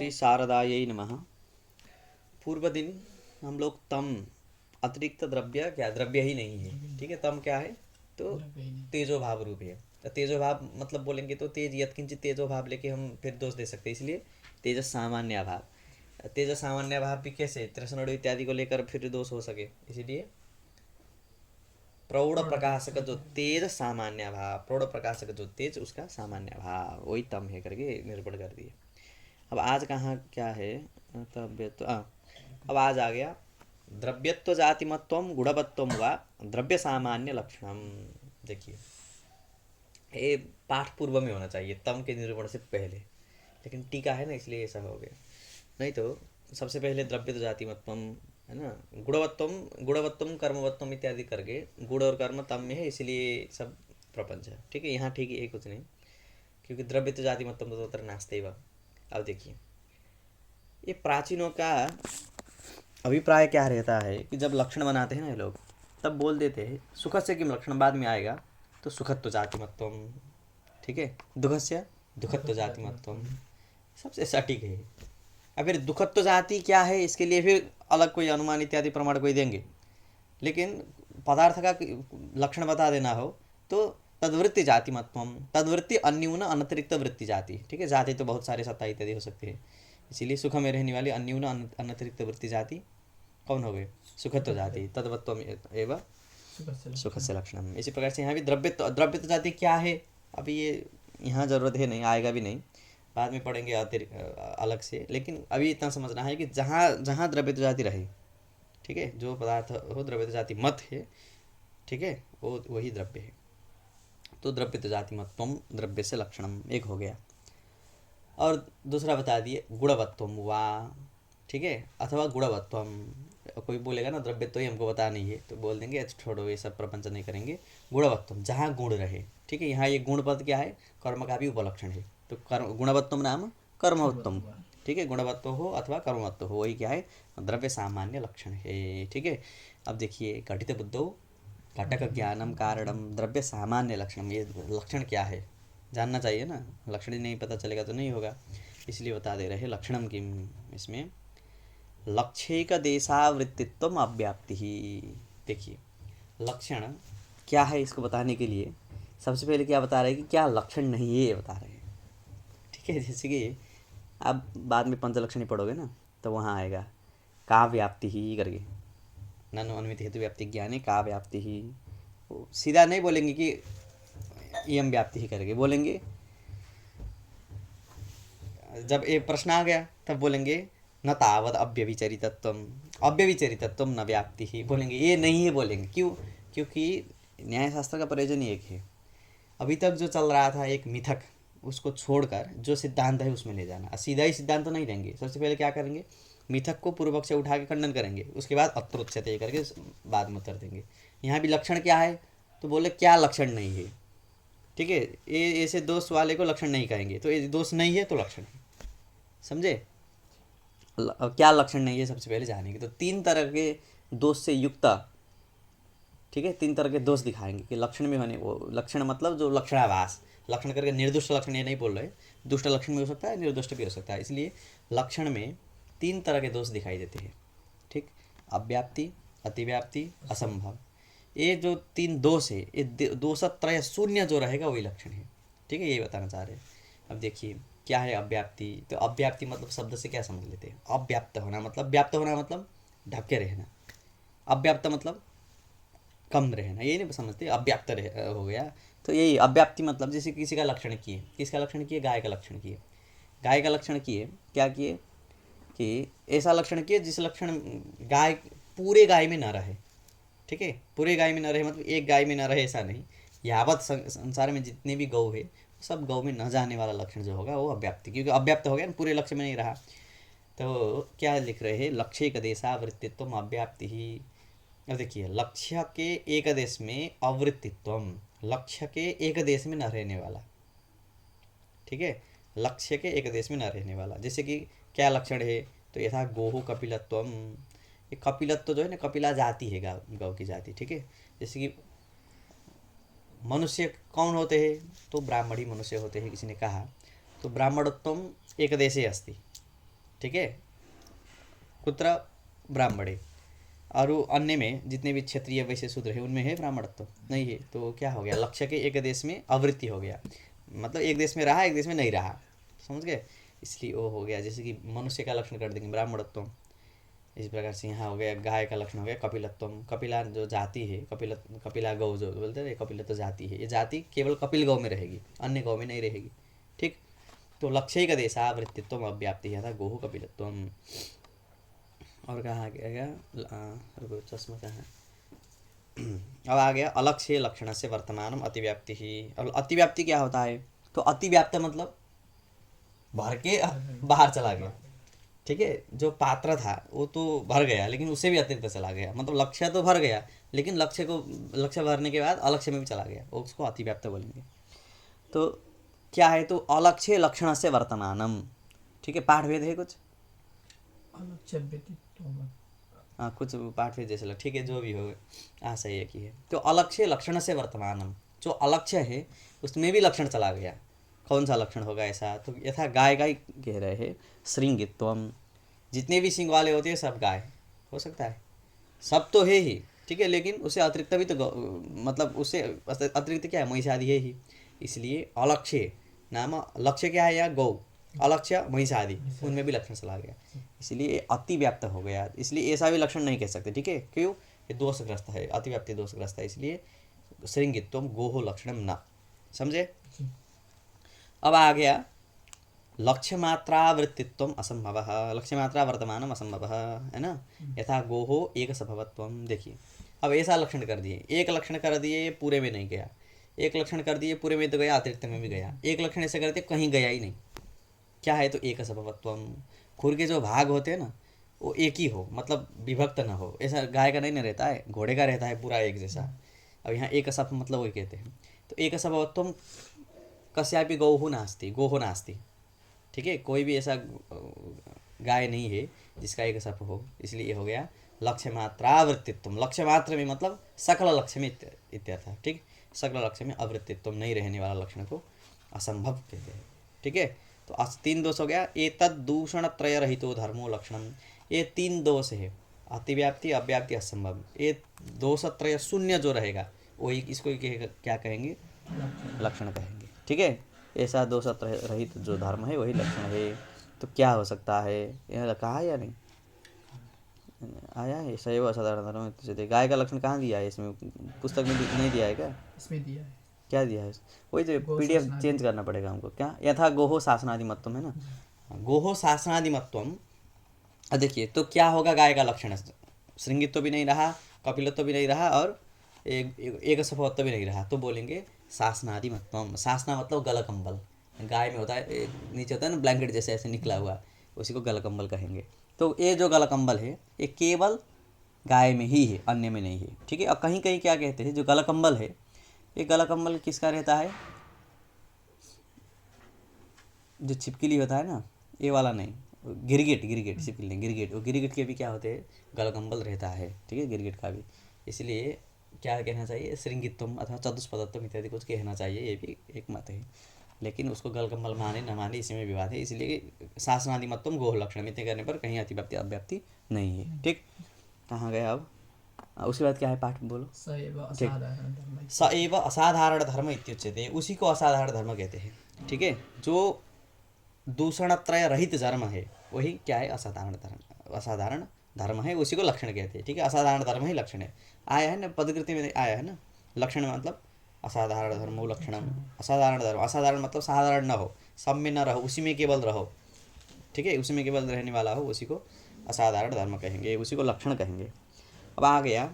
श्री शारदायै नमः। पूर्व दिन हम लोग तम अतिरिक्त द्रव्य, क्या द्रव्य ही नहीं है, ठीक है। तम क्या है, तो तेजो भाव रूप है। तो तेजो भाव मतलब बोलेंगे तो तेज यत्किंचित तेजो भाव लेके हम फिर दोष दे सकते हैं, इसलिए तेज सामान्य भाव। तेज सामान्य भाव भी कैसे त्रिसनड़ इत्यादि को लेकर फिर दोष हो सके, इसीलिए प्रौढ़ प्रकाशक जो तेज सामान्य भाव, प्रौढ़ प्रकाशक जो तेज उसका सामान्य भाव, वही तम है करके निरूपण कर दिए। अब आज कहाँ क्या है, तव्यत्व, अब आज आ गया द्रव्यत्व जातिमत्वम गुणवत्वम वा द्रव्य सामान्य लक्षणम। देखिए ये पाठ पूर्व में होना चाहिए तम के निरूपण से पहले, लेकिन टीका है ना इसलिए ऐसा हो गया। नहीं तो सबसे पहले द्रव्यत्व जातिमत्वम है ना, गुणवत्वम गुणवत्वम कर्मवत्वम इत्यादि करके गुण और कर्म तम में है, इसलिए सब प्रपंच है, ठीक है। यहाँ ठीक है कुछ नहीं, क्योंकि द्रव्यत्व जातिमत्वम तो तत्र नास्ते वा। अब देखिए ये प्राचीनों का अभिप्राय क्या रहता है कि जब लक्षण बनाते हैं ना ये लोग, तब बोल देते हैं सुख से किम लक्षण बाद में आएगा तो सुखत्व जातिमत्वम, ठीक है। दुखस्य दुखत्व जातिमत्वम, सबसे सटीक है। अब फिर दुखत्व जाति क्या है, इसके लिए फिर अलग कोई अनुमान इत्यादि प्रमाण कोई देंगे, लेकिन पदार्थ का लक्षण बता देना हो तो तद्वृत्ति जातिमत्वम, तद्वृत्ति अन्यून अनतिरिक्त वृत्ति जाति, ठीक है। जाति तो बहुत सारे सत्ता इत्यादि हो सकते हैं, इसीलिए सुख में रहने वाली अन्यून अनतिरिक्त वृत्ति जाति कौन हो गए, सुखत्व जाति। तद्वत्वम एवं सुख से लक्षणम। इसी प्रकार से यहाँ भी द्रव्यत्व, द्रव्यत्व जाति क्या है, अभी ये यहाँ जरूरत है नहीं, आएगा भी नहीं, बाद में पढ़ेंगे अलग से। लेकिन अभी इतना समझना है कि जहाँ जहाँ द्रव्यत्व जाति रहे, ठीक है, जो पदार्थ हो द्रव्यत्व जाति मत है, ठीक है, वो वही द्रव्य है। तो द्रव्यत्व जाति मतत्वम द्रव्य से लक्षणम एक हो गया। और दूसरा बता दिए गुणवत्वम वा, ठीक है, अथवा गुणवत्वम। कोई बोलेगा ना द्रव्य तो ही हमको बता नहीं है, तो बोल देंगे अच्छा छोड़ो ये सब प्रपंच नहीं करेंगे। गुणवत्वम जहाँ गुण रहे, ठीक है। यहाँ ये गुण पद क्या है, कर्म का भी उपलक्षण है, तो कर्म गुणवत्वम नाम कर्मवत्वम, ठीक है। गुणवत्व हो अथवा कर्मवत्व हो, वही क्या है, द्रव्य सामान्य लक्षण है, ठीक है। अब देखिए घटित बुद्धौ घटक ज्ञानम कारणम द्रव्य सामान्य लक्षणम, ये लक्षण क्या है जानना चाहिए ना, लक्षण ही नहीं पता चलेगा तो नहीं होगा, इसलिए बता दे रहे हैं लक्षणम किम। इसमें लक्ष्यैक देशावृत्तित्व अव्याप्ति ही। देखिए लक्षण क्या है, इसको बताने के लिए सबसे पहले क्या बता रहे हैं कि क्या लक्षण नहीं है, ये बता रहे हैं, ठीक है। जैसे कि आप बाद में पंचलक्षणी पढ़ोगे ना, तो वहाँ आएगा का व्याप्ति ही करके, ननु अनुमित हेतु व्याप्ति ज्ञाने का व्याप्ति ही। सीधा नहीं बोलेंगे कि इयम व्याप्ति ही करके, बोलेंगे जब ये प्रश्न आ गया तब बोलेंगे न तावद अव्यभिचरितत्वम, अव्यभिचरितत्वम न व्याप्ति ही, बोलेंगे ये नहीं है, बोलेंगे क्यों, क्योंकि न्यायशास्त्र का प्रयोजन ही एक है। अभी तक जो चल रहा था एक मिथक, उसको छोड़कर जो सिद्धांत है उसमें ले जाना। सीधा ही सिद्धांत तो नहीं देंगे, सबसे पहले क्या करेंगे, मिथक को पूर्व पक्ष से उठा के खंडन करेंगे, उसके बाद अत्रोच्यते करके बाद में उत्तर देंगे। यहाँ भी लक्षण क्या है, तो बोले क्या लक्षण नहीं है, ठीक है। ये ऐसे दोष वाले को लक्षण नहीं कहेंगे, तो ये दोष नहीं है तो लक्षण है, समझे। क्या लक्षण नहीं है सबसे पहले जानेंगे, तो तीन तरह के दोष से युक्त, ठीक है, तीन तरह के दोष दिखाएंगे कि लक्षण में होने, वो लक्षण मतलब जो लक्षणाभास, लक्षण करके निर्दुष्ट लक्षण ये नहीं बोल रहे, दुष्ट लक्षण भी हो सकता है निर्दुष्ट भी हो सकता है, इसलिए लक्षण में तीन तरह के दोष दिखाई देते हैं, ठीक। अव्याप्ति, अतिव्याप्ति, असंभव, ये जो तीन दोष है, ये दोषत्रय शून्य जो रहेगा वही लक्षण है, ठीक है, यही बताना चाह रहे हैं। अब देखिए क्या है अव्याप्ति, तो अव्याप्ति मतलब शब्द से क्या समझ लेते हैं, अव्याप्त होना मतलब, व्याप्त होना मतलब ढके रहना, अव्याप्त मतलब कम रहना, ये नहीं समझते, अव्याप्त हो गया। तो यही अव्याप्ति मतलब जैसे किसी का लक्षण किए, किसका लक्षण किए, गाय का लक्षण किए, गाय का लक्षण किए, क्या किए कि ऐसा लक्षण किए जिस लक्षण गाय पूरे गाय में न रहे, ठीक है। पूरे गाय में न रहे मतलब एक गाय में न रहे ऐसा नहीं, यावत संसार में जितने भी गौ है सब गौ में न जाने वाला लक्षण जो होगा वो अव्याप्ति, क्योंकि अव्याप्त हो गया ना, पूरे लक्ष्य में नहीं रहा। तो क्या लिख रहे हैं, लक्ष्य का देशावृत्तित्व अव्याप्ति ही। अब देखिए लक्ष्य के एक देश में अवृत्तित्व, लक्ष्य के एक देश में न रहने वाला, ठीक है, लक्ष्य के एक देश में न रहने वाला। जैसे कि क्या लक्षण है, तो यथा गोहु कपिलत्वम, ये कपिलत्व जो है ना, कपिला जाति है गौ की जाति, ठीक है। जैसे कि मनुष्य कौन होते हैं, तो ब्राह्मणी मनुष्य होते हैं, किसी ने कहा तो ब्राह्मणत्वम एक देशे अस्ति, ठीक है, कुत्र ब्राह्मणे, और अन्य में जितने भी क्षत्रिय वैश्य शूद्र है उनमें है ब्राह्मणत्व नहीं है, तो क्या हो गया, लक्ष्य के एक देश में आवृत्ति हो गया, मतलब एक देश में रहा एक देश में नहीं रहा, समझ गए, इसलिए वो हो गया। जैसे कि मनुष्य का लक्षण कर देंगे ब्राह्मणत्व, इस प्रकार से यहाँ हो गया गाय का लक्षण हो गया कपिलत्वम, कपिला जो जाति है, कपिला गौ जो बोलते हैं कपिलत्व जाति है, ये जाति केवल कपिल गौ में रहेगी, अन्य गौ में नहीं रहेगी, ठीक। तो लक्ष्य का देशा वृत्तित्व अव्याप्ति है था गोहु कपिलत्वम। और कहाँ गया, रुको चश्मा कहाँ है, अब आ गया अलक्ष्य लक्षण से वर्तमानम अतिव्याप्ति ही। और अतिव्याप्ति क्या होता है, तो अतिव्याप्त मतलब भर के बाहर चला गया, ठीक है, जो पात्र था वो तो भर गया लेकिन उससे भी अतिरिक्त चला गया, मतलब लक्ष्य तो भर गया लेकिन लक्ष्य भरने के बाद अलक्ष्य में भी चला गया, वो उसको अतिव्याप्त बोलेंगे। तो क्या है, तो अलक्ष्य लक्षण से वर्तमानम, ठीक है, पाठ भेद है कुछ, अलक्ष्य व्यतित्व, हाँ कुछ पाठ भेद जैसे ठीक है, जो भी हो हाँ सही है कि है। तो अलक्ष्य लक्षण से वर्तमानम, जो अलक्ष्य है उसमें भी लक्षण चला गया, कौन सा लक्षण होगा ऐसा, तो यथा गाय गाय कह रहे हैं, श्रृंगित्वम, जितने भी सिंह वाले होते हैं सब गाय हो सकता है, सब तो है ही, ठीक है, लेकिन उससे अतिरिक्त भी तो मतलब उससे अतिरिक्त क्या है, महिषादि है ही, इसलिए अलक्ष्य नाम, लक्ष्य क्या है, या गौ, अलक्ष्य महिषादि, उनमें भी लक्षण चला गया, इसलिए अतिव्याप्त हो गया, इसलिए ऐसा भी लक्षण नहीं कह सकते, ठीक है, क्यों, ये दोषग्रस्त है, अतिव्याप्ति दोषग्रस्त है, इसलिए श्रृंगित्वम गोहो लक्षणम न, समझे। अब आ गया लक्ष्य मात्रा वृत्तित्व असंभव, लक्ष्य मात्रा वर्तमानम असंभव है ना, यथा गोहो एक सभवत्व, देखिए अब ऐसा लक्षण कर दिए, एक लक्षण कर दिए पूरे में नहीं गया, एक लक्षण कर दिए पूरे में तो गया, अतिरिक्त में भी गया, एक लक्षण ऐसे करते कहीं गया ही नहीं, क्या है, तो एक सभवत्व, खुर के जो भाग होते हैं ना वो एक ही हो, मतलब विभक्त ना हो, ऐसा गाय का नहीं ना रहता है, घोड़े का रहता है पूरा एक जैसा। अब यहाँ एक सप मतलब वही कहते हैं, तो एक सभवत्व कस्यापि गौः नास्ति, गोहो नास्ति, ठीक है, कोई भी ऐसा गाय नहीं है जिसका एक सप हो, इसलिए ये हो गया लक्ष्य मात्रावृत्तित्व, लक्ष्य मात्र में मतलब सकल लक्ष्य में इत्यर्थ, ठीक, सकल लक्ष्य में अवृत्तित्व नहीं रहने वाला लक्षण को असंभव कहते हैं, ठीक है। तो तीन दोष हो गया, एतद दूषण त्रय रहितो धर्मो लक्षणम, ये तीन दोष है, अतिव्याप्ति अव्याप्ति असंभव, ये दोष त्रय शून्य जो रहेगा वही इसको क्या कहेंगे, लक्षण कहेंगे, ठीक है, ऐसा दोष रहित जो धर्म है वही लक्षण है। तो क्या हो सकता है, यह कहा या नहीं आया है, सैव असाधारण धर्म, गाय का लक्षण कहाँ दिया है, इसमें पुस्तक में नहीं दिया है क्या, इसमें दिया है, क्या दिया है, वही तो पीडीएफ चेंज करना पड़ेगा हमको, क्या यथा गोहो शासनादिमत्वम है ना, गोहो शासनादिमत्वम, देखिए तो क्या होगा, गाय का लक्षण श्रृंगित्व भी नहीं रहा, कपिलत्व भी नहीं रहा, और एक सफवत्व भी नहीं रहा, तो बोलेंगे शासनादिमत्वम, शासना मतलब गलकंबल, गाय में होता है नीचे होता है ना ब्लैंकेट जैसे ऐसे निकला हुआ, उसी को गलकंबल कहेंगे। तो ये जो गलकंबल है ये केवल गाय में ही है, अन्य में नहीं है, ठीक है। और कहीं कहीं क्या कहते हैं, जो गलकंबल है ये गलकंबल किसका रहता है, जो छिपकली होता है ना, ये वाला नहीं, गिरगिट, छिपकली नहीं, गिरगिट, वो गिरगिट के भी क्या होते हैं, गलकंबल रहता है, ठीक है, गिरगिट का भी, इसलिए क्या कहना चाहिए, श्रृंगित्वम अथवा चतुष्पदत्वम इत्यादि कुछ कहना चाहिए, ये भी एक मत है, लेकिन उसको गलकंबल माने न माने इसी में विवाद है, इसलिए शासनादिमत्वम गोह लक्षण इतने करने पर कहीं अतिव्याप्ति अव्याप्ति नहीं है, ठीक। कहाँ गया अब, उसके बाद क्या है पाठ बोलो, स एव असाधारण धर्म इत्युच्यते, उसी को असाधारण धर्म कहते हैं, ठीक है, जो दूषणत्रय रहित धर्म है वही क्या है, असाधारण धर्म है, उसी को लक्षण कहते हैं, ठीक है, असाधारण धर्म ही लक्षण है, आया है ना पदकृति में आया है ना, लक्षण मतलब असाधारण धर्मो लक्षणम, असाधारण धर्म, असाधारण मतलब साधारण न हो, सब में न रहो, उसी में केवल रहो, ठीक है, उसी में केवल रहने वाला हो, उसी को असाधारण धर्म कहेंगे, उसी को लक्षण कहेंगे। अब आ गया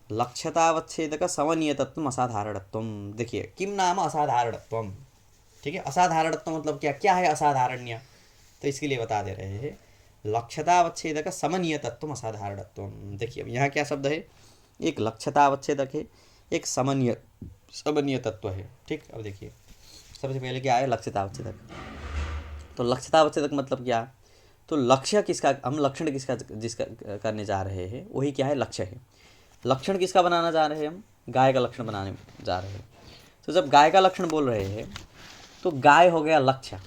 लक्ष्यतावच्छेदक समनीयतत्व असाधारणत्व, देखिए किम नाम असाधारणत्व, ठीक है, असाधारणत्व मतलब क्या, क्या है असाधारण्य, तो इसके लिए बता दे रहे हैं, लक्ष्यतावच्छेदक समनीयतत्व असाधारणत्व, देखिए अब यहाँ क्या शब्द है, एक लक्ष्यतावच्छेदक है, एक समनीय तत्व है, ठीक। अब देखिए सबसे पहले क्या है, लक्ष्यतावच्छेदक, तो लक्ष्यतावच्छेदक मतलब क्या, तो लक्ष्य किसका, हम लक्षण किसका जिसका करने जा रहे हैं वही क्या है, लक्ष्य है, लक्षण किसका बनाना जा रहे हैं, हम गाय का लक्षण बनाने जा रहे हैं, तो जब गाय का लक्षण बोल रहे हैं तो गाय हो गया लक्ष्य,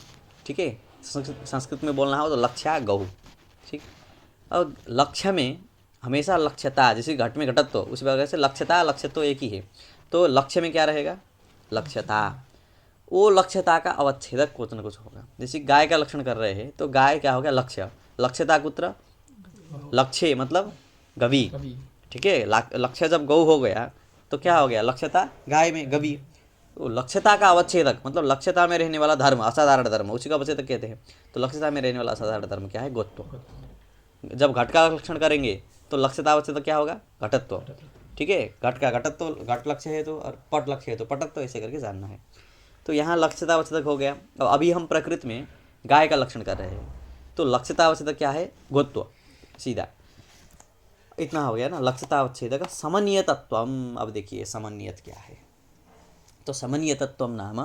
ठीक है, संस्कृत में बोलना हो तो लक्ष्या गौ, ठीक। और लक्ष्य में हमेशा लक्ष्यता, जैसे घट में घटत्व, उसी प्रकार से लक्ष्यता लक्ष्यत्व एक ही है। तो लक्ष्य में क्या रहेगा, लक्ष्यता। वो लक्ष्यता का अवच्छेदक कुछ न कुछ होगा। जैसे गाय का लक्षण कर रहे हैं तो गाय क्या हो गया, लक्ष्य। लक्ष्यता कुत्र, लक्ष्य मतलब गवी, कभी ठीक है। लक्ष्य जब गौ हो गया तो क्या हो गया, लक्ष्यता गाय में गवी। तो लक्ष्यता का अवच्छेदक मतलब लक्ष्यता में रहने वाला धर्म, असाधारण धर्म, उसी का अवच्छेदक कहते हैं। तो लक्ष्यता में रहने वाला असाधारण धर्म क्या है, गोत्व। जब घट का लक्षण करेंगे तो लक्ष्यता अवच्छेदक क्या होगा, घटत्व, ठीक है। घट का घटत्व, घट लक्ष्य है तो, और पट लक्ष्य है तो पटत्व, ऐसे करके जानना है। तो यहाँ लक्ष्यता अवच्छेदक हो गया। अब अभी हम प्रकृति में गाय का लक्षण कर रहे हैं तो लक्ष्यता अवच्छेदक क्या है, गोत्व, सीधा इतना हो गया ना। लक्ष्यता अवच्छेदक समन्वय तत्वम। अब देखिए समन्वयत क्या है, तो समन्वय तत्वम नाम,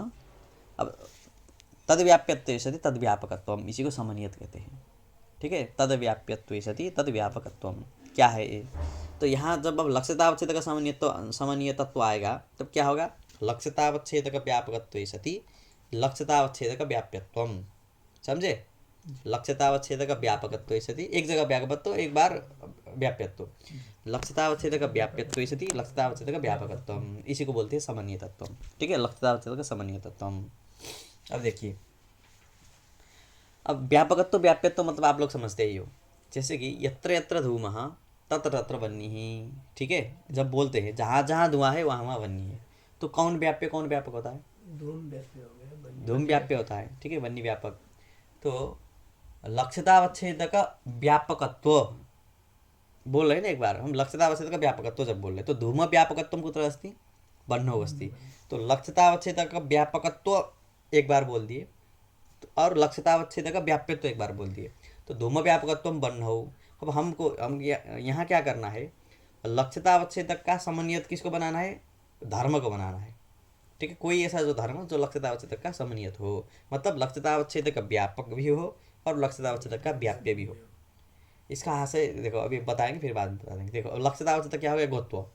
अब तद्व्याप्यत्वे सति तद्व्यापकत्वम, इसी को समन्वयत कहते हैं, ठीक है। तद्व्याप्यत्वे सति तद्व्यापकत्वम क्या है ये, तो यहाँ जब अब लक्ष्यतावच्छेदक का समन्वय तत्व आएगा तब क्या होगा, लक्ष्यतावच्छेदक व्यापकत्वे सति लक्ष्यतावच्छेदक व्याप्यत्वम, समझे। लक्ष्यतावच्छेदक व्यापकत्वे सति, एक जगह व्यापकत्व, एक बार व्याप्यत्व। लक्ष्यतावच्छेदक व्याप्यत्वे सति लक्ष्यतावच्छेदक व्यापकत्वम, इसी को बोलते हैं समन्वय तत्वम, ठीक है। लक्ष्यतावच्छेदक समन्वय तत्वम। अब देखिए, अब व्यापकत्व व्याप्यत्व मतलब आप लोग समझते ही हो। जैसे कि यत्र यत्र धूमः तत्र तत्र वह्निः, ठीक है। जब बोलते हैं जहाँ जहाँ धुआं है वहाँ वहाँ वह्नि है, तो कौन व्याप्य कौन व्यापक होता है, धूम व्याप्य हो गया, धूम व्याप्य होता है, ठीक है, वह्नि व्यापक। तो लक्ष्यतावच्छेदक व्यापकत्व बोल रहे हैं ना, एक बार हम लक्ष्यतावच्छेदक व्यापकत्व जब बोल रहे तो धूम व्यापकत्व कुत्र अस्ति, वह्नौ अस्ति। तो लक्ष्यतावच्छेदक व्यापकत्व एक बार बोल दिए, और लक्ष्यतावच्छेदक व्याप्यत्व एक बार बोल दिए, तो धूम व्यापकत्व वह्नौ। अब हम यहाँ क्या करना है, लक्ष्यतावच्छेदक का समन्वय किसको बनाना है, धर्म को बनाना है, ठीक है। कोई ऐसा जो धर्म जो लक्ष्यतावच्छेदक का समन्वय हो, मतलब लक्ष्यतावच्छेदक व्यापक भी हो और लक्ष्यतावच्छेदक का व्याप्य भी हो। इसका यहाँ से देखो, अभी बताएंगे फिर बाद में बता देंगे। देखो लक्ष्यतावच्छेदक क्या हो गया, गोत्व।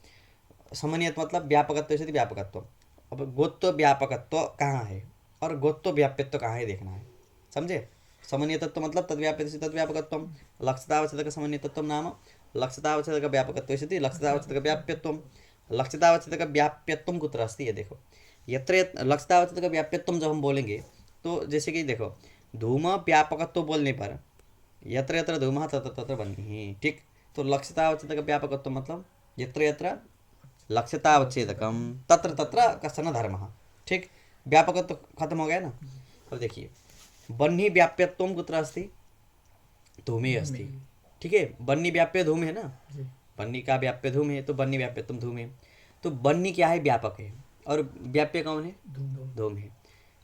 समन्वय मतलब व्यापकत्व से व्यापकत्व। अब गोत्व व्यापकत्व कहाँ है और गोत्व व्याप्यत्व कहाँ है देखना है, समझे। समन्वय तत्व मतलब तद्व्याप्य से तद्व्यापकत्वम, लक्ष्यतावच्छेदक समन्वय तत्व नाम लक्ष्यतावच्छेदक व्यापकत्व से लक्ष्यतावच्छेदक व्याप्यत्वम। लक्ष्यतावच्छेदक व्याप्यत्वम कुत्र अस्ति, ये देखो, यत्र लक्ष्यतावच्छेदक व्याप्यत्वम जब हम बोलेंगे तो जैसे कि देखो, धूम व्यापकत्व बोलने पर यत्र यत्र धूमः तत्र तत्र वह्निः, ठीक। तो लक्ष्यतावच्छेदक व्यापकत्व मतलब यत्र यत्र लक्ष्यतावच्छेदकम तत्र तत्र कश्चन धर्मः, ठीक। व्यापकत्व खत्म हो गया ना। अब देखिए, वह्नि व्याप्यत्वम कुत्र अस्ति, धूमे अस्ति, ठीक है। वह्नि व्याप्य धूम है ना, वह्नि का व्याप्य धूम है, तो वह्नि व्याप्यत्वम धूम है। तो वह्नि क्या है, व्यापक है, और व्याप्य कौन है, धूम है।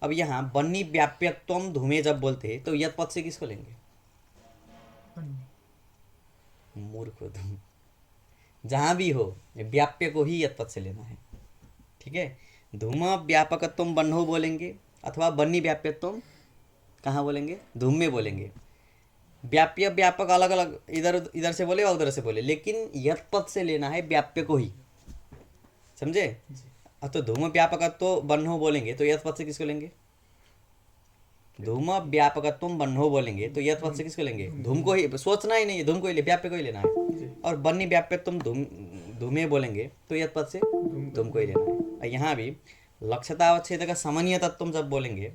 अब यहाँ वह्नि व्याप्यत्वम धूमे जब बोलते हैं तो यत पद से किसको लेंगे, मूर्ख हो तुम, जहाँ भी हो व्याप्य को ही यत पद से लेना है, ठीक है। धूम व्यापकत्वम वह्नौ बोलेंगे, अथवा वह्नि व्याप्यत्वम कहाँ बोलेंगे, धूम में बोलेंगे। व्याप्य व्यापक अलग अलग, इधर इधर से बोले और उधर से बोले, लेकिन यत पद से लेना है व्याप्य को ही, समझे। तो धूम व्यापकत्व वह्नौ बोलेंगे तो यत पद से किसको लेंगे, धूम व्यापकत्व वह्नौ बोलेंगे तो यत पद से किसको लेंगे, धूम को ही, सोचना ही नहीं है, धूम को ही, व्याप्य को ही लेना है। और वह्नि व्याप्यत्व धूमे बोलेंगे तो यत पद से धूम को ही लेना है। और यहाँ भी लक्ष्यतावच्छेदक का समन्वय तत्व जब बोलेंगे,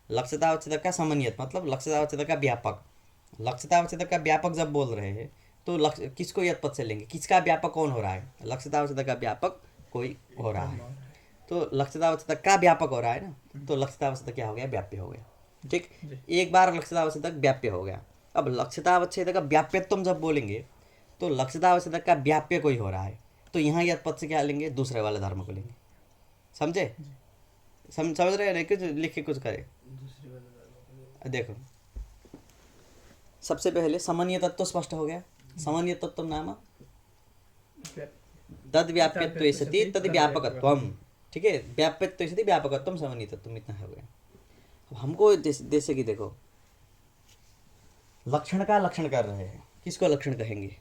लक्ष्यतावच्छेदक का समन्वय मतलब लक्ष्यतावच्छेदक का व्यापक, लक्ष्यतावच्छेदक का व्यापक जब बोल रहे हैं तो लक्ष्य किसको यत पद से लेंगे, किसका व्यापक कौन हो रहा है, लक्ष्यतावच्छेदक का व्यापक कोई हो रहा है, तो लक्ष्यतावच्छेदक का व्यापक हो रहा है ना, तो लक्ष्यतावच्छेदक क्या हो गया, व्याप्य हो गया, ठीक। एक बार लक्ष्यतावच्छेदक व्याप्य हो गया। अब लक्ष्यतावच्छेदक का व्याप्यत्व जब बोलेंगे तो लक्ष्यतावच्छेदक का व्याप्य कोई हो रहा है, तो यहाँ यत पद से क्या लेंगे, दूसरे वाले धर्म को लेंगे, समझे। समझ रहे हैं, कुछ लिख के कुछ करे। देखो सबसे पहले समन्वय तत्व स्पष्ट हो गया। समन्वय तत्व नाम तद व्याप्यत्वे सति तद व्यापकत्वम, ठीक है। व्याप्यत्वे सति व्यापकत्वम समन्वय तत्व, इतना हो गया। अब हमको जैसे कि देखो, लक्षण का लक्षण कर रहे हैं, किसको लक्षण कहेंगे,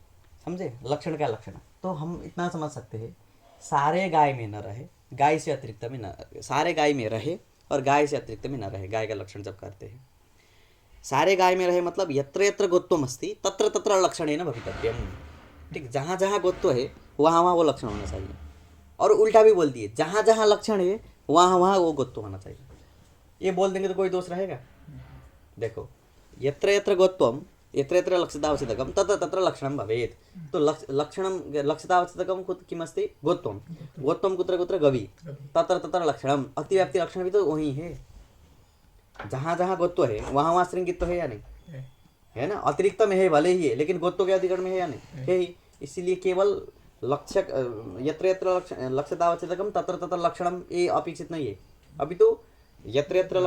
समझे, लक्षण का लक्षण। तो हम इतना समझ सकते हैं, सारे गाय में न रहे, गाय से अतिरिक्त में न, सारे गाय में रहे और गाय से अतिरिक्त में न रहे, गाय का लक्षण जब करते हैं। सारे गाय में रहे मतलब यत्र यत्र गोत्वम अस्ति तत्र तत्र लक्षणेन भवितव्यम। ठीक, जहाँ जहाँ गोत्व है वहाँ वहाँ वो लक्षण होना चाहिए। और उल्टा भी बोल दिए, जहाँ जहाँ लक्षण है वहाँ वहाँ वो गोत्व होना चाहिए। ये बोल देंगे तो कोई दोष रहेगा? देखो, यत्र यत्र गोत्वम यत्र यत्र लक्षितावच्छेदकम तत्र तत्र लक्षणं भवेत्। तो लक्षणं लक्षितावच्छेदकं किमस्ति? गोत्वम। गोत्वम कुत्र कुत्र? गवि। तत्र तत्र लक्षणम, अतिव्याप्ति लक्षण भी तो वही है। जहाँ जहाँ गोत्व है वहाँ वहाँ श्रृंगित्व है या नहीं? है ना? अतिरिक्त में है भले ही है, लेकिन गोत्व के अधिकरण में है या नहीं? है ही। इसीलिए केवल लक्षक यत्र यत्र लक्षितावच्छेदकम तत्र तत्र लक्षणम ये अपेक्षित नहीं है। अभी तो यत्र यत्र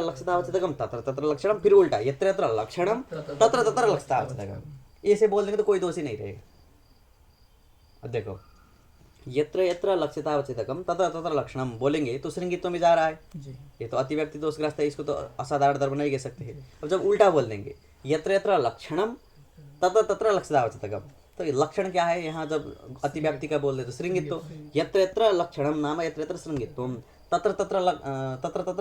लक्षितावच्छेदकम तत्र तत्र लक्षणम, फिर उल्टा यत्र यत्र लक्षणम तत्र तत्र लक्षितावच्छेदकम। ऐसे बोल देंगे तो कोई दोष ही नहीं रहेगा। अब देखो, यत्र यत्र लक्षितावच्छेदकम तत्र तत्र लक्षणम बोलेंगे तो श्रृंगित्व में जा रहा है जी। ये तो अतिव्याप्ति दोषग्रस्त है, इसको तो असाधारण धर्म नहीं कह सकते हैं। अब जब उल्टा बोल देंगे यत्र यत्र लक्षणम तत्र तत्र लक्षितावच्छेदकम, तो लक्षण क्या है यहाँ? जब अतिव्याप्ति का बोल दे तो श्रृंगित्व। यत्र यत्र लक्षणम नाम यत्र यत्र श्रृंगित्वम तत्र तत्र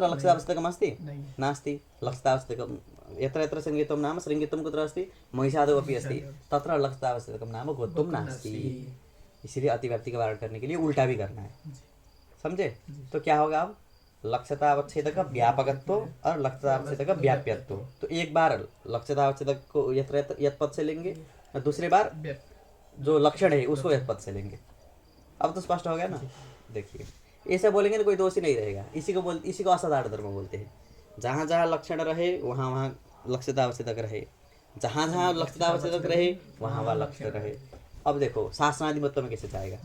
लक्षितावच्छेदकम अस्ति नास्ति। लक्षितावच्छेदकम यत्र यत्र श्रृंगित्वम नाम श्रृंगित्वम कुत्र अस्ति? महिषादौ अपि अस्ति। तत्र लक्षितावच्छेदकम नाम गोत्वम नास्ति। इसीलिए अतिव्याप्ति का वारण करने के लिए उल्टा भी करना है, समझे? तो क्या होगा अब? लक्षितावच्छेदक व्यापकत्व और लक्षितावच्छेदक व्याप्यत्व। तो एक बार लक्षितावच्छेदक को यत्र यत्र यत् पद से लेंगे और दूसरे बार जो लक्षण है उसको यत् पद से लेंगे। अब तो स्पष्ट हो गया ना? देखिए, ऐसा बोलेंगे तो कोई दोष ही नहीं रहेगा। इसी को असाधारण धर्म बोलते हैं। जहाँ जहाँ लक्षण रहे वहाँ वहाँ लक्षितावच्छेदक रहे, जहाँ जहाँ लक्षितावच्छेदक रहे वहाँ वहाँ लक्षण रहे। अब देखो शासनादि मतों में कैसे जाएगा?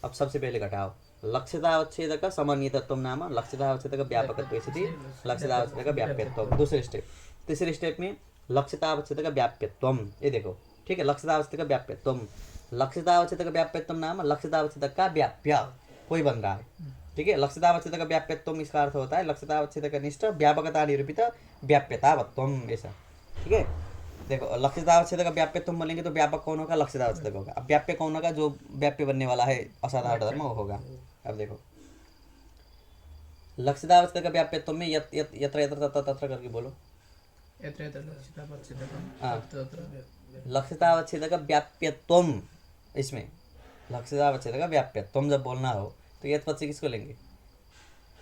अब सबसे पहले घटाओ, लक्षितावच्छेदक समन्वितत्व नाम लक्षितावच्छेदक व्यापकत्व स्थिति लक्षितावच्छेदक व्याप्यत्व। दूसरे स्टेप। तीसरे स्टेप में लक्षितावच्छेदक व्याप्यत्व। ये देखो, ठीक है, लक्षितावच्छेदक व्याप्यत्व। लक्षितावच्छेदक व्याप्यत्व नाम लक्षितावच्छेदक का व्याप्य कोई बन रहा है, ठीक है। लक्षितावच्छेदक व्याप्यत्व इसका अर्थ होता है लक्षितावच्छेदक निष्ठ व्यापकता निरूपित व्याप्यतावत्वम, ऐसा, ठीक है। देखो, लक्षितावच्छेदक व्याप्यत्व बोलेंगे तो व्यापक कौन होगा? लक्षितावच्छेदक होगा। अब व्याप्य कौन होगा? जो व्याप्य बनने वाला है असाधारण धर्म वो होगा। अब देखो, लक्षितावच्छेदक व्याप्यत्व में यत्र यत्र तत्र तत्र करके बोलो। लक्षितावच्छेदक व्याप्यत्व, इसमें लक्षितावच्छेदक व्याप्यत्व जब बोलना हो तो यत् पद से किसको लेंगे?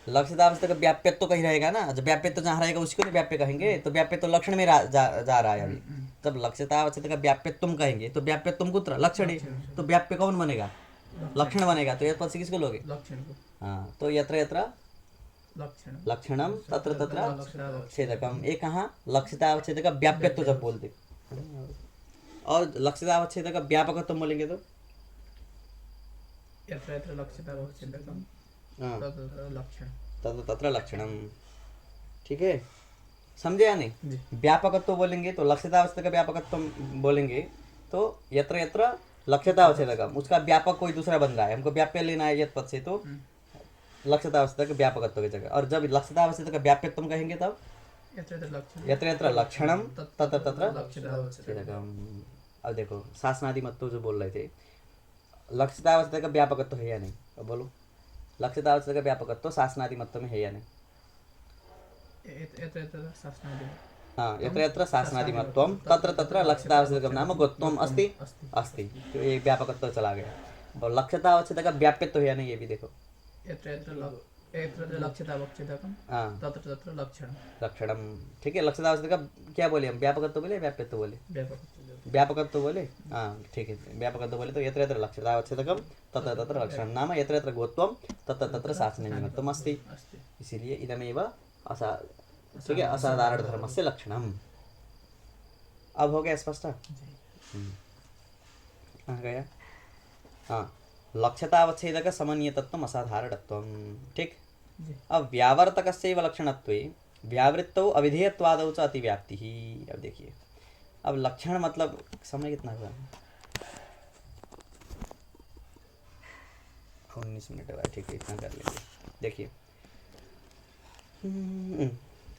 लक्षितावच्छेदक व्याप्यत्व कहीं रहेगा ना। जब व्याप्यत्व जहाँ रहेगा उसको नहीं व्याप्य कहेंगे, तो व्याप्यत्व लक्षण में जा रहा है अभी। जब लक्षितावच्छेदक व्याप्यत्व कहेंगे तो व्याप्यत्व कुत्र? लक्षण है, तो व्याप्य कौन बनेगा? लक्षण बनेगा। तो यत् पद से किसको लोगे? हाँ, तो यत्र यत्र लक्षणम तत्र तत्र छेदकम। ये कहाँ? लक्षितावच्छेदक व्याप्यत्व जब बोलते, और लक्षितावच्छेदक व्यापकत्व बोलेंगे तो तत्र तत्र लक्षणम, ठीक है, समझे या नहीं? व्यापकत्व बोलेंगे तो लक्षितावच्छेदक व्यापकत्व बोलेंगे तो यत्र यत्र लक्षितावच्छेदकम, उसका व्यापक कोई दूसरा बन रहा है, हमको व्याप्य लेना है यत् पद से, तो लक्षितावच्छेदक व्यापकत्व की जगह। और जब लक्षितावच्छेदक व्याप्यत्व कहेंगे तब यत्र यत्र लक्षणम तत्र तत्र लक्षितावच्छेदकम। अब देखो, शासनादि मत जो बोल रहे थे, लक्षितावच्छेदक व्यापकत्व है या नहीं? अब बोलो, लक्षितावच्छेदक व्यापकत्व शासनादि मत में है या नहीं? हाँ, यत्र यत्र शासनादिमत्वम तत्र तत्र लक्षितावच्छेदकम नाम गोत्वम अस्ति अस्ति। तो ये व्यापकत्व चला गया। और लक्षितावच्छेदक व्याप्यत्व है या नहीं? ये भी देखो, लक्षणम, ठीक है। लक्षितावच्छेदक क्या बोले हम? व्यापकत्व बोले व्याप्यत्व बोले? व्यापकत्व बोले, हाँ, ठीक है, व्यापकत्व बोले तो यत्र यत्र लक्षितावच्छेदकम तत्र तत्र लक्षणं नाम यत्र यत्र गोत्वम तत्र तत्र शासननिमित्तम् अस्ति। इसीलिए इदमेव ठीक है, असाधारण धर्म से लक्षणम। अब हो गया स्पष्ट? कहाँ गया? हाँ, लक्षितावच्छेदक समन्वितत्वम् असाधारणत्वम्, ठीक। अब व्यावर्तकस्यैव लक्षणत्वे व्यावृत्तौ अविधेयत्वादौ च अतिव्याप्तिः। अब देखिए, अब लक्षण मतलब समय कितना हुआ? 19 मिनट हुआ, ठीक है, इतना कर लेंगे। देखिए,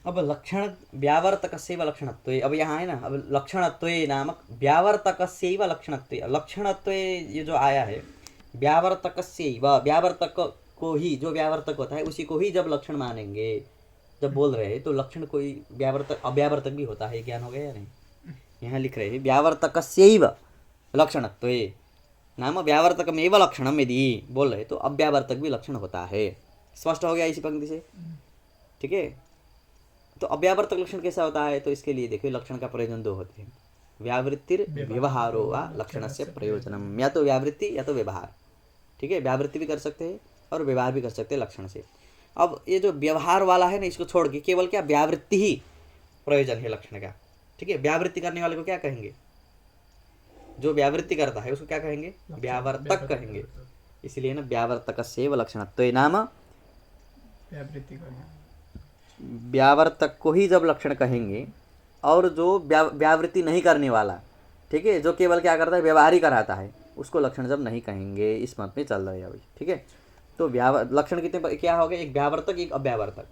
अब लक्षण व्यावर्तकस्यैव लक्षणत्वे, अब यहाँ है ना, अब लक्षणत्वे नामक व्यावर्तकस्यैव लक्षणत्वे, लक्षणत्वे ये जो आया है, व्यावर्तकस्यैव, व्यावर्तक को ही, जो व्यावर्तक होता है उसी को ही जब लक्षण मानेंगे, जब बोल रहे हैं तो लक्षण कोई व्यावर्तक अव्यावर्तक भी होता है, ज्ञान हो गया या नहीं? यहाँ लिख रहे हैं व्यावर्तकस्यैव लक्षणत्वे नाम व्यावर्तकमेव लक्षणम यदि बोल रहे तो अव्यावर्तक भी लक्षण होता है। स्पष्ट हो गया इसी पंक्ति से? ठीक है। तो अव्यावर्तक लक्षण कैसा होता है? तो इसके लिए देखिए लक्षण का प्रयोजन दो होते हैं, व्यावृत्तिर व्यवहारो वा लक्षणस्य प्रयोजनम, या तो व्यावृत्ति या तो व्यवहार। ठीक है, व्यावृत्ति भी कर सकते हैं और व्यवहार भी कर सकते हैं लक्षण से। अब ये जो व्यवहार वाला है ना, इसको छोड़ के केवल क्या व्यावृत्ति ही प्रयोजन है लक्षण का। ठीक है, व्यावृत्ति करने वाले को क्या कहेंगे? जो व्यावृत्ति करता है उसको क्या कहेंगे? व्यावर्तक कहेंगे। इसलिए ना व्यावर्तकस्यैव लक्षणत्व नाम व्यावर्तक को ही जब लक्षण कहेंगे, और जो व्यावृत्ति नहीं करने वाला, ठीक है, जो केवल क्या करता है व्यवहार ही कराता है, उसको लक्षण जब नहीं कहेंगे। इस मत में चल रहे हैं अभी। ठीक है, तो लक्षण कितने क्या हो गए? एक व्यावर्तक एक अव्यावर्तक।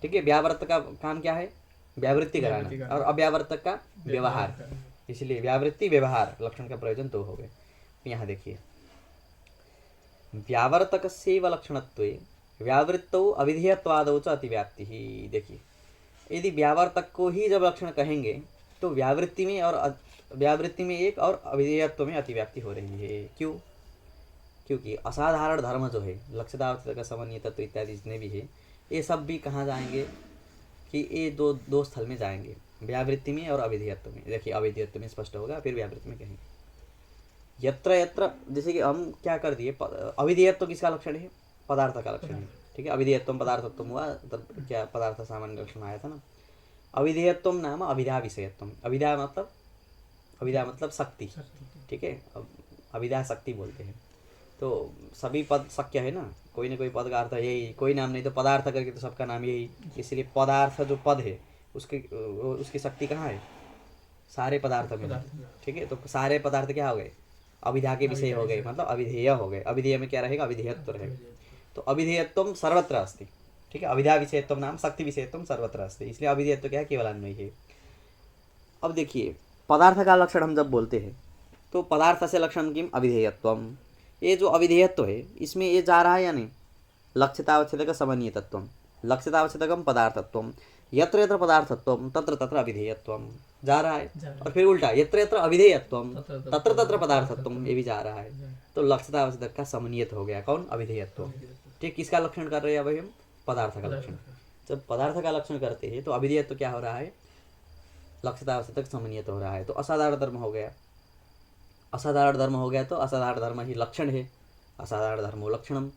ठीक है, व्यावर्तक का काम क्या है? व्यावृत्ति कराना, और अव्यावर्तक का व्यवहार। इसलिए व्यावृत्ति व्यवहार लक्षण का प्रयोजन तो हो गए। यहाँ देखिए व्यावर्तकस्यैव लक्षणत्वे व्यावृत्तौ अविधेयत्वादौ च अतिव्याप्ति ही। देखिए यदि व्यावर्तक को ही जब लक्षण कहेंगे तो व्यावृत्ति में एक और अविधेयत्व में अतिव्याप्ति हो रही है। क्यों? क्योंकि असाधारण धर्म जो है, लक्षितावस्थित का समन्वय तत्व इत्यादि जितने भी है, ये सब भी कहाँ जाएंगे कि ये दो स्थल में जाएंगे, व्यावृत्ति में और अविधेयत्व में। देखिए अविधेयत्व में स्पष्ट होगा, फिर व्यावृत्ति में कहेंगे। यत्र यत्र, जैसे कि हम क्या कर दिए, अविधेयत्व किसका लक्षण है? पदार्थ का लक्षण है। ठीक है, अविधेयत्व पदार्थत्व हुआ, तब क्या पदार्थ सामान्य लक्षण आया था ना। अविधेयत्व नाम अविधा विषयत्व। अविधा मतलब शक्ति। ठीक है, अविधा शक्ति बोलते हैं। तो सभी पद शक्य है ना, कोई ना कोई पद का अर्थ यही, कोई नाम नहीं तो पदार्थ करके तो सबका नाम यही। इसलिए पदार्थ जो पद है उसकी शक्ति कहाँ है? सारे पदार्थ में। ठीक है, तो सारे पदार्थ क्या हो गए? अविधा के विषय हो गए, मतलब अविधेय हो गए। अविधेय में क्या रहेगा? अविधेयत्व रहेगा। तो अविधेयत्व सर्वत्र अस्ति। ठीक है, अविधा विषयत्व नाम शक्ति विषयत्व सर्वत्र अस्ति, इसलिए अविधेयत्व क्या है? केवल अन्वयी है। अब देखिए पदार्थ का लक्षण हम जब बोलते हैं तो पदार्थ से लक्षण किम? अविधेयत्व। ये जो अविधेयत्व है इसमें ये जा रहा है या नहीं? लक्षितावच्छेदक समन्वितत्वम, लक्षितावच्छेदकम पदार्थत्वम, यत्र यत्र पदार्थत्वम तत्र तत्र अविधेयत्वम जा रहा है। और फिर उल्टा, यत्र यत्र अविधेयत्वम तत्र तत्र पदार्थत्वम, ये भी जा रहा है। तो लक्षितावच्छेदक का समन्वित हो गया। कौन? अविधेयत्व। ठीक, किसका लक्षण कर रहे हैं अभी हम? पदार्थ का लक्षण। जब पदार्थ का लक्षण करते हैं तो अविधेयत्व क्या हो रहा है? लक्षितावच्छेदक समन्वित हो रहा है। तो असाधारण धर्म हो गया। असाधारण धर्म हो गया तो असाधारण धर्म ही लक्षण है, असाधारण धर्मो लक्षणम।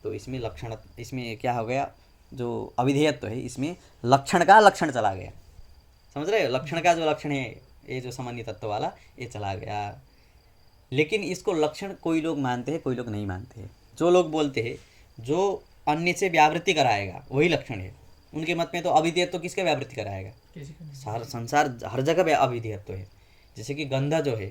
तो इसमें लक्षण, इसमें क्या हो गया? जो अविधेयत्व है इसमें लक्षण का लक्षण चला गया। समझ रहे हो? लक्षण का जो लक्षण है, ये जो सामान्य तत्व वाला, ये चला गया। लेकिन इसको लक्षण कोई लोग मानते हैं, कोई लोग नहीं मानते हैं। जो लोग बोलते हैं जो अन्य से व्यावृत्ति कराएगा वही लक्षण है, उनके मत में तो अविधेयत्व किसका व्यावृत्ति कराएगा? सारा संसार हर जगह अविधेयत्व है। जैसे कि गंधा जो है,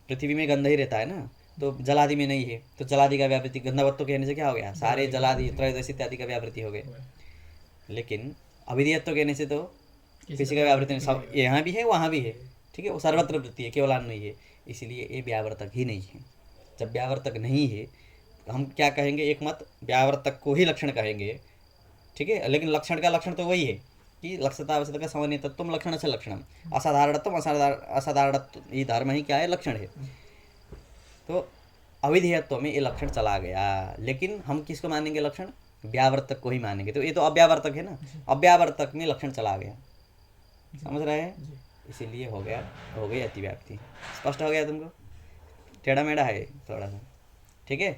पृथ्वी में गंधा ही रहता है ना, तो जलादि में नहीं है, तो जलादि का व्यावृत्ति, गंधावत्व कहने से क्या हो गया? सारे जलादि त्रयोदश इत्यादि का व्यावृत्ति हो गए। लेकिन अविधेयत्व कहने से तो किसी का व्यावृत्ति नहीं, सब यहाँ भी है वहाँ भी है। ठीक है, वो सर्वत्र वृत्ति है, केवल नहीं है। इसलिए ये व्यावर्तक ही नहीं है। जब व्यावर्तक नहीं है हम क्या कहेंगे? एक मत व्यावर्तक को ही लक्षण कहेंगे। ठीक है, लेकिन लक्षण का लक्षण तो वही है कि लक्षितावच्छेदक का समन्वितत्व लक्षण से लक्षणम, असाधारणत्व असाधारणत्व, ये धर्म ही क्या है? लक्षण है। तो अविधेयत्व में ये लक्षण चला गया। लेकिन हम किसको मानेंगे लक्षण? व्यावर्तक को ही मानेंगे। तो ये तो अव्यावर्तक है ना, अव्यावर्तक में लक्षण चला गया। समझ रहे हैं? इसीलिए हो गई अतिव्याप्ति। स्पष्ट हो गया तुमको? टेढ़ा मेढ़ा है थोड़ा सा। ठीक है,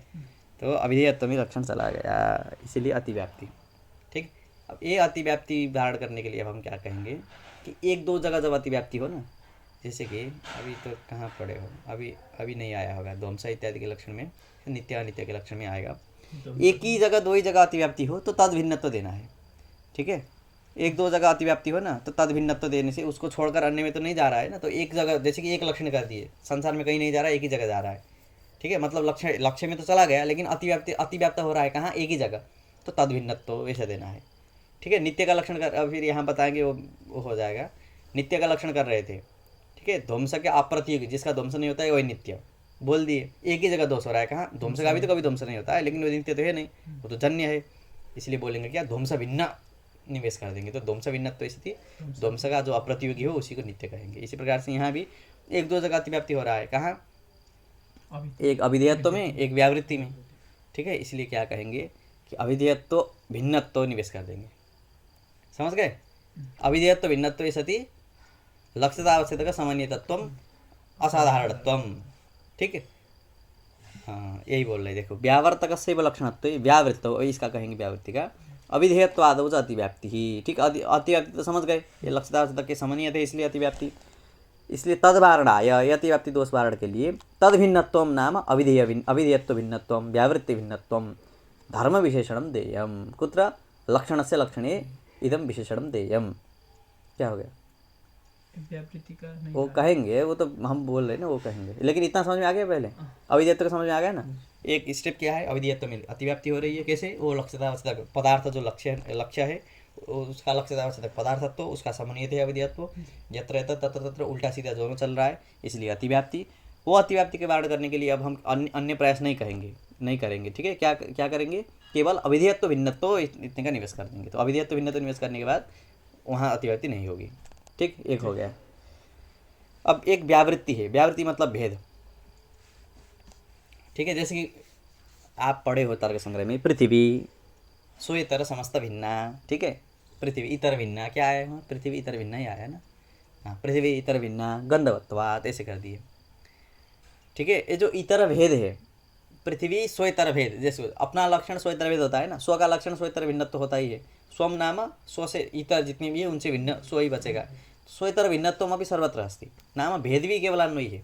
तो अविधेयत्व में लक्षण चला गया, इसीलिए अतिव्याप्ति। ठीक, अब ये अतिव्याप्ति धारण करने के लिए अब हम क्या कहेंगे कि एक दो जगह जब अतिव्याप्ति हो ना, जैसे कि अभी तो कहाँ पढ़े हो, अभी नहीं आया होगा, ध्वंसा इत्यादि के लक्षण में, नित्य अनित्य के लक्षण में आएगा। एक ही जगह दो ही जगह अतिव्याप्ति हो तो तद भिन्नत्व देना है। ठीक है, एक दो जगह अतिव्याप्ति हो ना तो तद भिन्नत्व देने से उसको छोड़कर अन्य में तो नहीं जा रहा है ना। तो एक जगह, जैसे कि एक लक्षण कर दिए, संसार में कहीं नहीं जा रहा है, एक ही जगह जा रहा है। ठीक है, मतलब लक्ष्य में तो चला गया, लेकिन अतिव्याप्त हो रहा है कहाँ? एक ही जगह। तो तद भिन्नत्व वैसे देना है। ठीक है, नित्य का लक्षण कर, फिर यहाँ बताएंगे वो हो जाएगा। नित्य का लक्षण कर रहे थे। ठीक है, ध्वंस के अप्रतियोगी, जिसका ध्वंस नहीं होता है वही नित्य बोल दिए। एक ही जगह दोष हो रहा है कहाँ? ध्वंस का भी तो कभी ध्वंस नहीं होता है, लेकिन वो नित्य तो है नहीं, वो तो जन्य है। इसलिए बोलेंगे क्या? ध्वंस भिन्न निवेश कर देंगे, तो ध्वंस भिन्नत्व स्थिति, ध्वंस का जो अप्रतियोगी हो उसी को नित्य कहेंगे। इसी प्रकार से यहाँ भी एक दो जगह अतिव्याप्ति हो रहा है, कहाँ, एक अविधेयत्व में, एक व्यावृत्ति में, ठीक है। इसलिए क्या कहेंगे कि अविधेयत्व भिन्नत्व निवेश कर देंगे, समझ गए। अविधेयत्व भिन्नत्व सति लक्ष्यतावच्छेदक समन्वितत्वम असाधारणत्वम, ठीक है। हाँ यही बोल रहे, देखो व्यावर्तक से लक्षणत्व व्यावृत्त, इसका कहेंगे व्यावृत्ति का। अविधेयत्व आदौ अतिव्याप्ति ही, ठीक। अतिव्याप्ति तो समझ गए, ये लक्ष्यतावच्छेदक के समन्वय थे इसलिए अतिव्याप्ति। इसलिए तद्वारणाय, अतिव्याप्ति दोष वारण के लिए, तद भिन्नत्वम नाम अविधेयत्व भिन्नत्वम व्यावृत्ति भिन्नत्वम धर्म विशेषणम देयम, कुत्र लक्षणस्य लक्षणे इदम विशेषणम देयम। क्या हो गया, व्यावृत्ति का नहीं वो कहेंगे, वो तो हम बोल रहे हैं ना, वो कहेंगे, लेकिन इतना समझ में आ गया पहले, अविधेयत्व का समझ में आ गया ना। एक स्टेप क्या है, अविधेयत्व में अतिव्याप्ति हो रही है, कैसे, वो लक्ष्यतावच्छेदक पदार्थ जो लक्ष्य है उसका लक्ष्यतावच्छेदक पदार्थत्व, उसका समन्वित है अविधेयत्व, यत्र यत्र तत्र तत्र उल्टा सीधा दोनों चल रहा है, इसलिए अतिव्याप्ति। वो अतिव्याप्ति के वारण करने के लिए अब हम अन्य प्रयास नहीं करेंगे, ठीक है। क्या करेंगे, केवल अविधेयत्व भिन्नत्व इतने का निवेश कर देंगे। तो अविधेयत्व भिन्नत्व निवेश करने के बाद वहाँ अतिव्याप्ति नहीं होगी, ठीक। एक हो गया। अब एक व्यावृत्ति है, व्यावृत्ति मतलब भेद, ठीक है। जैसे कि आप पढ़े हो तर्क संग्रह में, पृथ्वी सो इतर समस्त भिन्ना, ठीक है। पृथ्वी इतर भिन्ना क्या आया है, पृथ्वी इतर भिन्ना ही आया है ना, हाँ, पृथ्वी इतर भिन्ना गंधवत्वात्, ऐसे कर दिए, ठीक है। ये जो इतर भेद है, पृथ्वी स्वेतर भेद, जैसे अपना लक्षण स्वेतर भेद होता है ना, स्व का लक्षण स्वेतर भिन्नत्व होता ही है। स्वम नाम स्व से इतर जितनी भी है उनसे भिन्न स्व ही बचेगा। स्वेतर भिन्नत्व में भी सर्वत्र अस्ति, नाम भेद भी केवल अन्वयी है।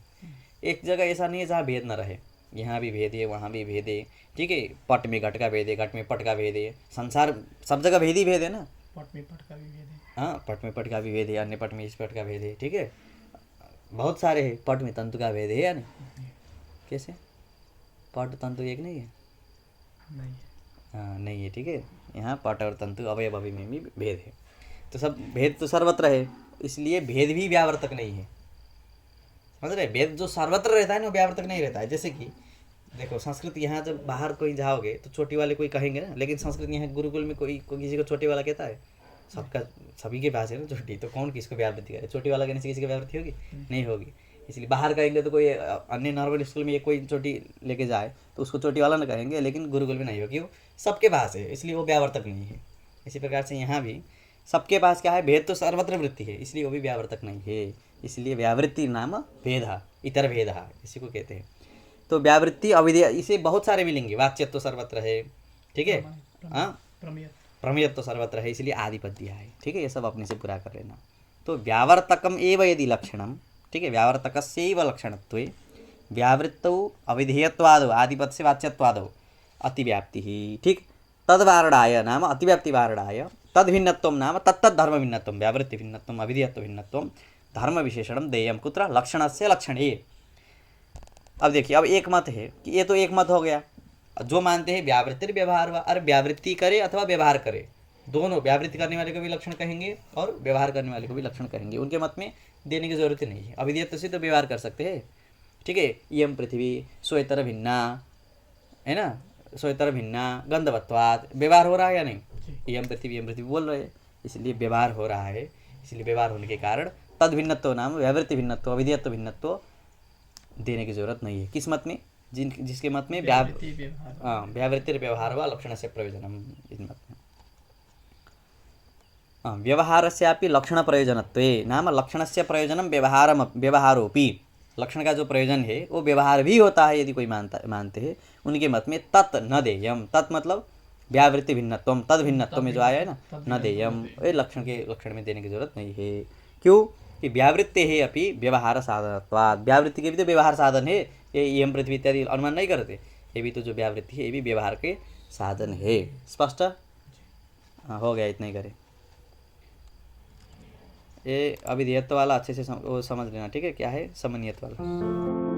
एक जगह ऐसा नहीं है जहाँ भेद न रहे, यहाँ भी भेद है, वहाँ भी भेद है, ठीक है। पट में घट का भेद है, घट में पट का भेद है, संसार सब जगह भेद ही भेद है ना। पट में पट का भी भेद है, हाँ, पट में पट का भी भेद है, अन्य पट में इस पट का भेद है, ठीक है। बहुत सारे हैं, पट में तंतु का भेद है या नहीं, कैसे, पट तंतु एक नहीं है, नहीं हाँ नहीं है, ठीक है। यहाँ पट और तंतु अवयव में भी भेद है, तो सब भेद तो सर्वत्र है, इसलिए भेद भी व्यावर्तक नहीं है, समझ रहे। भेद जो सर्वत्र रहता है ना वो व्यावर्तक नहीं रहता है। जैसे कि देखो संस्कृत, यहाँ जब बाहर कोई जाओगे तो छोटी वाले कोई कहेंगे ना, लेकिन संस्कृत यहाँ गुरुकुल में कोई किसी को छोटे वाला कहता है, सबका सभी के पास है ना छोटी, तो कौन किसको व्यावृत्ति करे, छोटी वाला कहने से किसी की व्यावृत्ति होगी, नहीं होगी। इसलिए बाहर कहेंगे तो कोई अन्य नॉर्मल स्कूल में ये कोई चोटी लेके जाए तो उसको चोटी वाला ना कहेंगे, लेकिन गुरुकुल में नहीं होगी, वो सबके पास है, इसलिए वो व्यावर्तक नहीं है। इसी प्रकार से यहाँ भी सबके पास क्या है, भेद तो सर्वत्र वृत्ति है, इसलिए वो भी व्यावर्तक नहीं है। इसलिए व्यावृत्ति नाम भेद, इतर भेद इसी को कहते हैं। तो व्यावृत्ति अविधेय, इसे बहुत सारे मिलेंगे, वाच्यत्व सर्वत्र है, ठीक है, हाँ, प्रमेयत्व सर्वत्र है, इसलिए आदिपद दिया है, ठीक है। ये सब अपने से पूरा कर लेना। तो व्यावर्तकम एव यदि लक्षणम, ठीक है, व्यावर्तकस्यैव लक्षणत्वे व्यावृत्तौ अविधेयत्वादौ, आदिपद से वाच्यत्वादौ अतिव्याप्ति ही, ठीक। तद्वारणाय नाम अतिव्याप्तिवारणाय, तद्भिन्नत्वं नाम तत्तद्धर्म भिन्नत्वं, व्यावृत्ति भिन्नत्वं अविधेयत्व भिन्नत्वं धर्म विशेषणम देयम, कुत्र लक्षणस्य लक्षणे। अब देखिए, अब एक मत है कि ये तो एक मत हो गया, जो मानते हैं व्यावृत्ति व्यवहार, अरे व्यावृत्ति करे अथवा व्यवहार करे, दोनों, व्यावृत्ति करने वाले को भी लक्षण कहेंगे और व्यवहार करने वाले को भी लक्षण कहेंगे, उनके मत में देने की जरूरत नहीं है। अविधेयत्व से तो व्यवहार कर सकते हैं, ठीक है। इयम पृथ्वी स्वेतर भिन्ना, है ना, स्वेतर भिन्ना गंधवत्वात्, व्यवहार हो रहा है या नहीं, इयम पृथ्वी बोल रहे हैं, इसलिए व्यवहार हो रहा है। इसलिए व्यवहार होने के कारण तद भिन्नत्व नाम व्यावृत्ति भिन्नत्व अविधेयत्व भिन्नत्व देने की जरूरत नहीं है। किस मत में, जिसके मत में व्यावृत्ति व्यवहार व लक्षण से प्रयोजनम, इस मत में व्यवहारस्यापि लक्षण प्रयोजनत्वे नाम लक्षणस्य प्रयोजनम व्यवहारोपि, लक्षण का जो प्रयोजन है वो व्यवहार भी होता है यदि कोई मानते हैं, उनके मत में तत् न देयम, तत् मतलब व्यावृत्ति भिन्नत्वम, तद भिन्नत्व में जो आया है ना, न देयम, ये लक्षण में देने की जरूरत नहीं है। क्यों कि व्यावृत्ति है अपि व्यवहार साधनत्वात्, व्यावृत्ति के भी तो व्यवहार साधन है, ये इयम पृथ्वी इत्यादि अनुमान नहीं करते, ये भी तो जो व्यावृत्ति है ये भी व्यवहार के साधन है। स्पष्ट, हाँ हो गया, इतना ही करें। ये अविधेयत्व वाला अच्छे से वो समझ लेना, ठीक है, क्या है समन्वयत्व वाला।